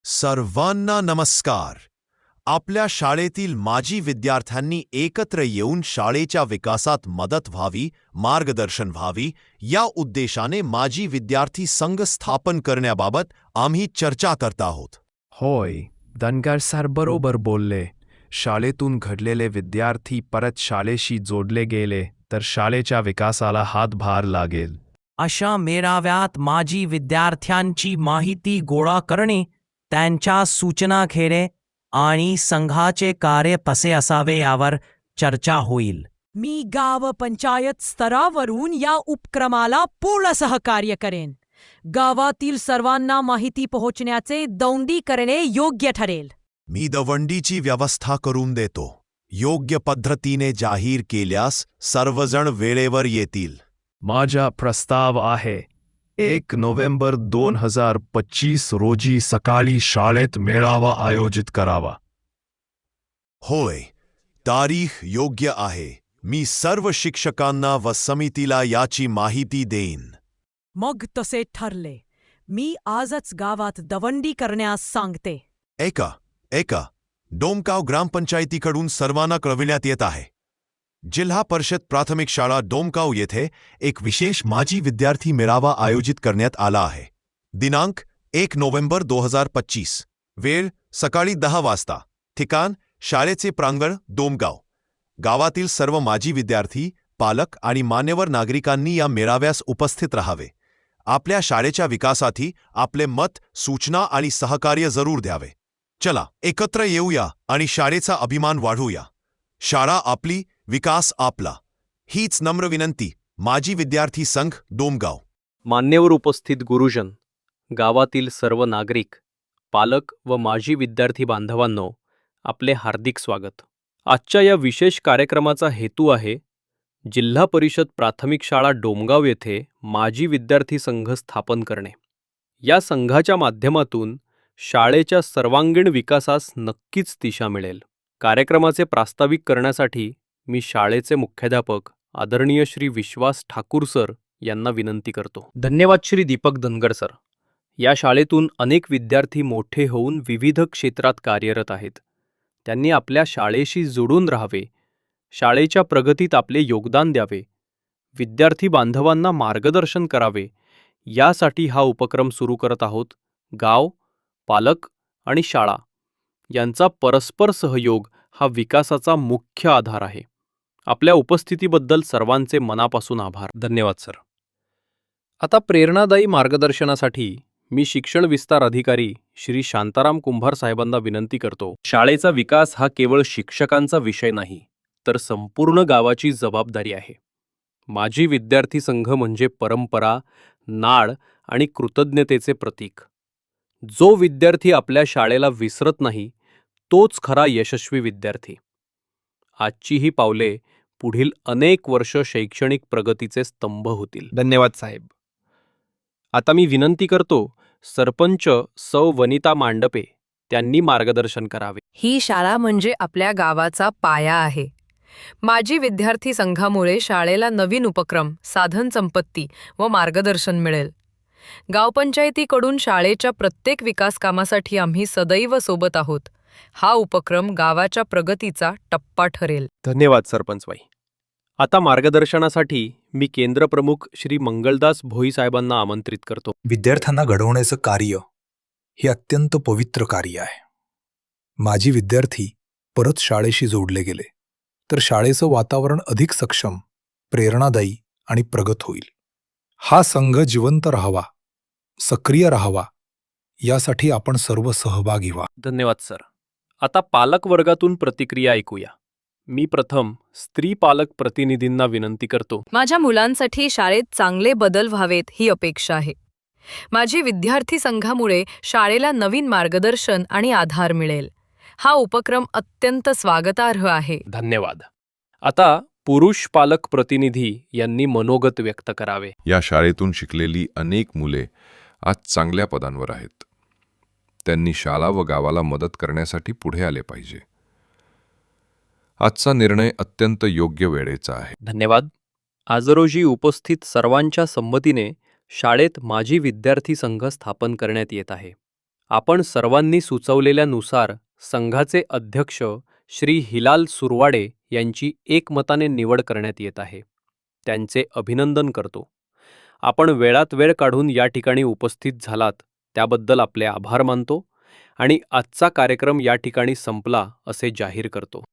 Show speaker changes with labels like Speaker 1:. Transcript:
Speaker 1: सर्वांना नमस्कार. आपल्या शाळेतील माजी विद्यार्थ्यांनी एकत्र येऊन शाळेच्या विकासात मदत व्हावी, मार्गदर्शन व्हावी या उद्देशाने माजी विद्यार्थी संघ स्थापन करण्याबाबत आम्ही चर्चा करत आहोत.
Speaker 2: होय, धनगर सर बरोबर बोलले. शाळेतून घडलेले विद्यार्थी परत शाळेशी जोडले गेले तर शाळेच्या विकासाला हातभार लागेल.
Speaker 3: अशा मेळाव्यात माजी विद्यार्थ्यांची माहिती गोळा करणे, त्यांच्या सूचना घेणे आणि संघाचे कार्य कसे असावे यावर चर्चा होईल.
Speaker 4: मी गाव पंचायत स्तरावरून या उपक्रमाला पूर्ण सहकार्य करेन. गावातील सर्वांना माहिती पोहोचण्याचे दौंडी करणे योग्य ठरेल.
Speaker 1: मी दवंडीची व्यवस्था करून देतो. योग्य पद्धतीने जाहीर केल्यास सर्वजण वेळेवर येतील.
Speaker 2: माझा प्रस्ताव आहे 1 नोव्हेंबर 2025 रोजी सकाळी शाळेत मेळावा आयोजित करावा.
Speaker 1: होय, तारीख योग्य आहे. मी सर्व शिक्षकांना व समितीला याची माहिती देईन.
Speaker 4: मग तसे ठरले. मी आजच गावात दवंडी करण्यास सांगते.
Speaker 1: एका डोमगाव ग्रामपंचायतीकडून सर्वांना कळविण्यात येत आहे. जिल्हा परिषद प्राथमिक शाळा डोमगाव येथे एक विशेष माजी विद्यार्थी मेळावा आयोजित करण्यात आला आहे. दिनांक 1 नोव्हेंबर 2025. वेळ सकाळी 10 वाजता. ठिकाण शाळेचे प्रांगण डोमगाव. गावातील सर्व माजी विद्यार्थी, पालक आणि मान्यवर नागरिकांनी या मेळाव्यास उपस्थित राहावे. आपल्या शाळेच्या विकासासाठी आपले मत, सूचना आणि सहकार्य जरूर द्यावे. चला एकत्र येऊया आणि शाळेचा अभिमान वाढवूया. शाळा आपली, विकास आपला, हीच नम्र विनंती. माजी विद्यार्थी संघ डोमगाव.
Speaker 5: मान्यवर उपस्थित गुरुजन, गावातील सर्व नागरिक, पालक व माजी विद्यार्थी बांधवांनो, आपले हार्दिक स्वागत. आजच्या या विशेष कार्यक्रमाचा हेतू आहे जिल्हा परिषद प्राथमिक शाळा डोमगाव येथे माजी विद्यार्थी संघ स्थापन करणे. या संघाच्या माध्यमातून शाळेच्या सर्वांगीण विकासास नक्कीच दिशा मिळेल. कार्यक्रमाचे प्रास्ताविक करण्यासाठी मी शाळेचे मुख्याध्यापक आदरणीय श्री विश्वास ठाकूर सर यांना विनंती करतो. धन्यवाद श्री दीपक धनगर सर. या शाळेतून अनेक विद्यार्थी मोठे होऊन विविध क्षेत्रात कार्यरत आहेत. त्यांनी आपल्या शाळेशी जोडून राहावे, शाळेच्या प्रगतीत आपले योगदान द्यावे, विद्यार्थी बांधवांना मार्गदर्शन करावे, यासाठी हा उपक्रम सुरू करत आहोत. गाव, पालक आणि शाळा यांचा परस्पर सहयोग हा विकासाचा मुख्य आधार आहे. आपल्या उपस्थितीबद्दल सर्वांचे मनापासून आभार. धन्यवाद सर. आता प्रेरणादायी मार्गदर्शनासाठी मी शिक्षण विस्तार अधिकारी श्री शांताराम कुंभार साहेबांना विनंती करतो. शाळेचा विकास हा केवळ शिक्षकांचा विषय नाही, तर संपूर्ण गावाची जबाबदारी आहे. माजी विद्यार्थी संघ म्हणजे परंपरा, नाळ आणि कृतज्ञतेचे प्रतीक. जो विद्यार्थी आपल्या शाळेला विसरत नाही, तोच खरा यशस्वी विद्यार्थी. आजची ही पावले पुढील अनेक वर्ष शैक्षणिक प्रगतीचे स्तंभ होतील. धन्यवाद साहेब. आता मी विनंती करतो सरपंच सौ वनिता मांडपे त्यांनी मार्गदर्शन करावे.
Speaker 6: ही शाळा म्हणजे आपल्या गावाचा पाया आहे. माजी विद्यार्थी संघामुळे शाळेला नवीन उपक्रम, साधन संपत्ती व मार्गदर्शन मिळेल. गावपंचायतीकडून शाळेच्या प्रत्येक विकास कामासाठी आम्ही सदैव सोबत आहोत. हा उपक्रम गावाच्या प्रगतीचा टप्पा ठरेल.
Speaker 5: धन्यवाद सरपंचबाई. आता मार्गदर्शनासाठी मी केंद्रप्रमुख श्री मंगलदास भोई साहेबांना आमंत्रित करतो.
Speaker 7: विद्यार्थ्यांना घडवण्याचं कार्य हे अत्यंत पवित्र कार्य आहे. माजी विद्यार्थी परत शाळेशी जोडले गेले तर शाळेचं वातावरण अधिक सक्षम, प्रेरणादायी आणि प्रगत होईल. हा संघ जिवंत राहावा, सक्रिय राहावा, यासाठी आपण सर्व सहभागी व्हा.
Speaker 5: धन्यवाद सर. आता पालक वर्गातून प्रतिक्रिया ऐकूया. मी प्रथम स्त्री पालक प्रतिनिधींना विनंती करतो.
Speaker 6: माझ्या मुलांसाठी शाळेत चांगले बदल व्हावेत ही अपेक्षा आहे. माझी विद्यार्थी संघामुळे शाळेला नवीन मार्गदर्शन आणि आधार मिळेल. हा उपक्रम अत्यंत स्वागतार्ह आहे.
Speaker 5: धन्यवाद. आता पुरुष पालक प्रतिनिधी यांनी मनोगत व्यक्त करावे.
Speaker 8: या शाळेतून शिकलेली अनेक मुले आज चांगल्या पदांवर आहेत. त्यांनी शाळा व गावाला मदत करण्यासाठी पुढे आले पाहिजे. आजचा निर्णय अत्यंत योग्य वेळेचा आहे.
Speaker 5: धन्यवाद. आज रोजी उपस्थित सर्वांच्या संमतीने शाळेत माजी विद्यार्थी संघ स्थापन करण्यात येत आहे. आपण सर्वांनी सुचवलेल्यानुसार संघाचे अध्यक्ष श्री हिलाल सुरवाडे यांची एकमताने निवड करण्यात येत आहे. त्यांचे अभिनंदन करतो. आपण वेळात वेळ काढून या ठिकाणी उपस्थित झालात त्याबद्दल आपले आभार मानतो आणि आजचा कार्यक्रम या ठिकाणी संपला असे जाहीर करतो.